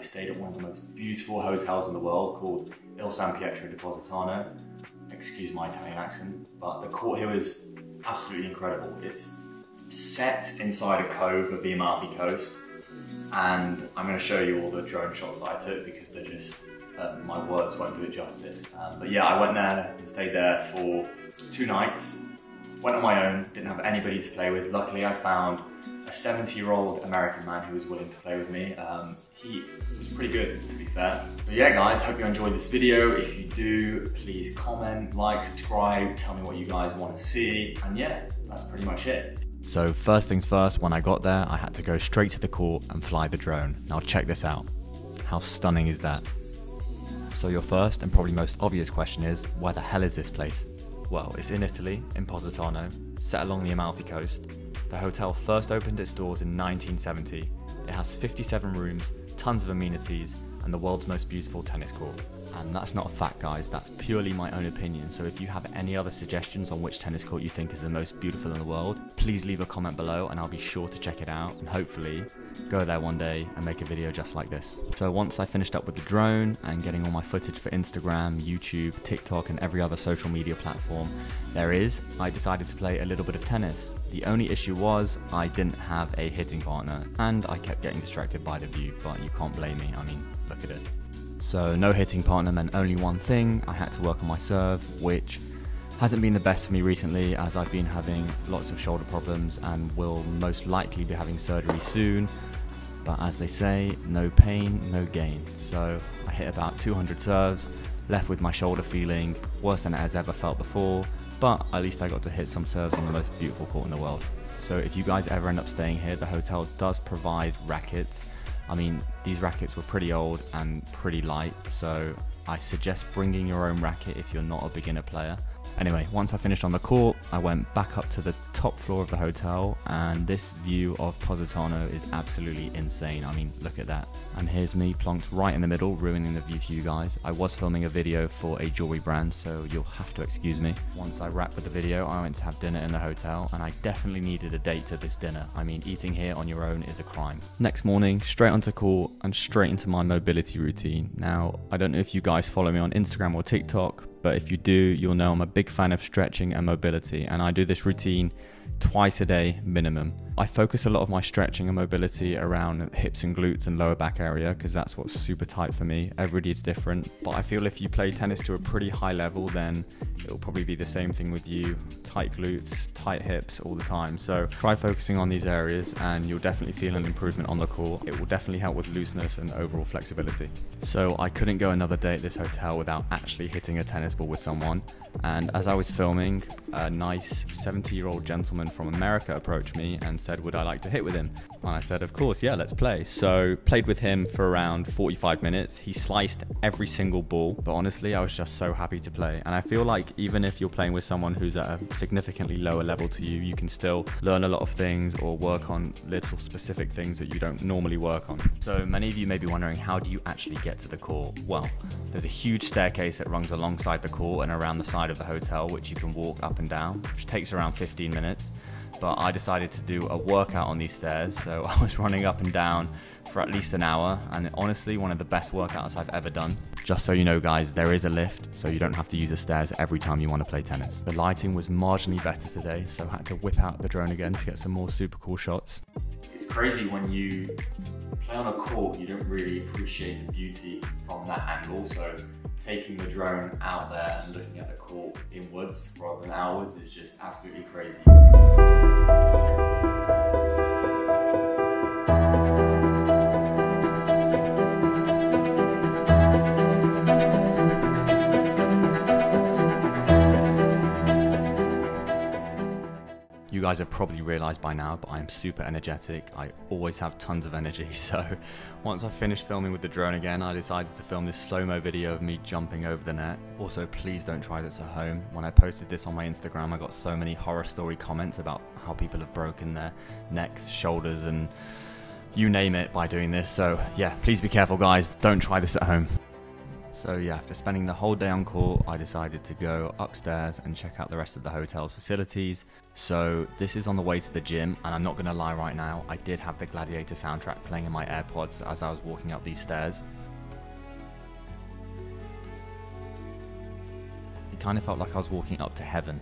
stayed at one of the most beautiful hotels in the world called Il San Pietro di Positano. Excuse my Italian accent, but the court here is absolutely incredible. It's set inside a cove of the Amalfi Coast, and I'm going to show you all the drone shots that I took because they're just, my words won't do it justice. But yeah, I went there and stayed there for 2 nights. Went on my own, didn't have anybody to play with. Luckily I found a 70-year-old American man who was willing to play with me. He was pretty good, to be fair. So yeah guys, hope you enjoyed this video. If you do, please comment, like, subscribe, tell me what you guys want to see. And yeah, that's pretty much it. So first things first, when I got there, I had to go straight to the court and fly the drone. Now check this out. How stunning is that? So your first and probably most obvious question is, where the hell is this place? Well, it's in Italy, in Positano, set along the Amalfi Coast. The hotel first opened its doors in 1970. It has 57 rooms, tons of amenities, and the world's most beautiful tennis court. And that's not a fact, guys, that's purely my own opinion. So if you have any other suggestions on which tennis court you think is the most beautiful in the world, please leave a comment below and I'll be sure to check it out and hopefully go there one day and make a video just like this. So once I finished up with the drone and getting all my footage for Instagram, YouTube, TikTok and every other social media platform I decided to play a little bit of tennis. The only issue was I didn't have a hitting partner and I kept getting distracted by the view, but you can't blame me, I mean, look at it. So no hitting partner meant only one thing, I had to work on my serve, which hasn't been the best for me recently as I've been having lots of shoulder problems and will most likely be having surgery soon. But as they say, no pain, no gain. So I hit about 200 serves, left with my shoulder feeling worse than it has ever felt before, but at least I got to hit some serves on the most beautiful court in the world. So if you guys ever end up staying here, the hotel does provide rackets. I mean, these rackets were pretty old and pretty light, so I suggest bringing your own racket if you're not a beginner player. Anyway, once I finished on the court, I went back up to the top floor of the hotel, and this view of Positano is absolutely insane. I mean, look at that. And here's me plonked right in the middle, ruining the view for you guys. I was filming a video for a jewelry brand, so you'll have to excuse me. Once I wrapped with the video, I went to have dinner in the hotel, and I definitely needed a date to this dinner. I mean, eating here on your own is a crime. Next morning, straight onto court and straight into my mobility routine. Now, I don't know if you guys follow me on Instagram or TikTok, but if you do, you'll know I'm a big fan of stretching and mobility, and I do this routine twice a day minimum. I focus a lot of my stretching and mobility around hips and glutes and lower back area because that's what's super tight for me. Everybody is different, but I feel if you play tennis to a pretty high level, then it'll probably be the same thing with you. Tight glutes, tight hips all the time. So try focusing on these areas and you'll definitely feel an improvement on the court. It will definitely help with looseness and overall flexibility. So I couldn't go another day at this hotel without actually hitting a tennis ball with someone. And as I was filming, a nice 70-year-old gentleman from America approached me and said, would I like to hit with him? And I said, of course, yeah, let's play. So played with him for around 45 minutes. He sliced every single ball, but honestly, I was just so happy to play. And I feel like even if you're playing with someone who's at a significantly lower level to you, you can still learn a lot of things or work on little specific things that you don't normally work on. So many of you may be wondering, how do you actually get to the court? Well, there's a huge staircase that runs alongside the court and around the side of the hotel, which you can walk up and down, which takes around 15 minutes. But I decided to do a workout on these stairs, so I was running up and down for at least an hour, and honestly one of the best workouts I've ever done. Just so you know guys, there is a lift, so you don't have to use the stairs every time you want to play tennis. The lighting was marginally better today, so I had to whip out the drone again to get some more super cool shots. It's crazy when you play on a court, you don't really appreciate the beauty from that angle. So taking the drone out there and looking at the court inwards rather than outwards is just absolutely crazy. You guys have probably realized by now, but I'm super energetic. I always have tons of energy. So once I finished filming with the drone again, I decided to film this slow-mo video of me jumping over the net. Also, please don't try this at home. When I posted this on my Instagram, I got so many horror story comments about how people have broken their necks, shoulders, and you name it by doing this. So yeah, please be careful guys. Don't try this at home. So yeah, after spending the whole day on court, I decided to go upstairs and check out the rest of the hotel's facilities. So this is on the way to the gym, and I'm not gonna lie right now, I did have the Gladiator soundtrack playing in my AirPods as I was walking up these stairs. It kind of felt like I was walking up to heaven,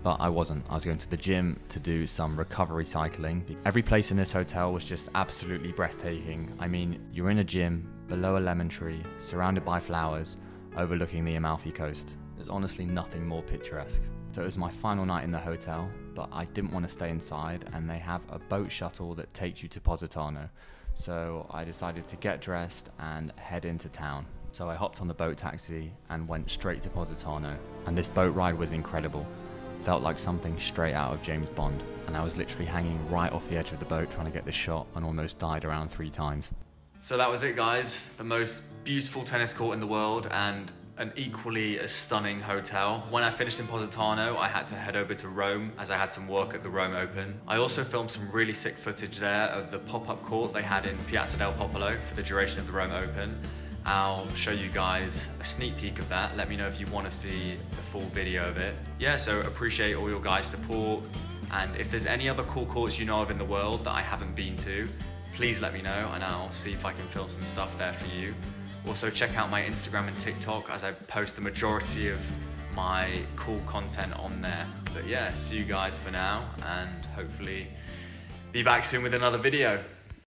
but I wasn't. I was going to the gym to do some recovery cycling. Every place in this hotel was just absolutely breathtaking. I mean, you're in a gym, below a lemon tree, surrounded by flowers, overlooking the Amalfi Coast. There's honestly nothing more picturesque. So it was my final night in the hotel, but I didn't want to stay inside, and they have a boat shuttle that takes you to Positano. So I decided to get dressed and head into town. So I hopped on the boat taxi and went straight to Positano. And this boat ride was incredible. Felt like something straight out of James Bond. And I was literally hanging right off the edge of the boat trying to get the shot and almost died around 3 times. So that was it, guys. The most beautiful tennis court in the world and an equally as stunning hotel. When I finished in Positano, I had to head over to Rome as I had some work at the Rome Open. I also filmed some really sick footage there of the pop-up court they had in Piazza del Popolo for the duration of the Rome Open. I'll show you guys a sneak peek of that. Let me know if you want to see the full video of it. Yeah, so appreciate all your guys' support. And if there's any other cool courts you know of in the world that I haven't been to, please let me know and I'll see if I can film some stuff there for you. Also check out my Instagram and TikTok as I post the majority of my cool content on there. But yeah, see you guys for now and hopefully be back soon with another video.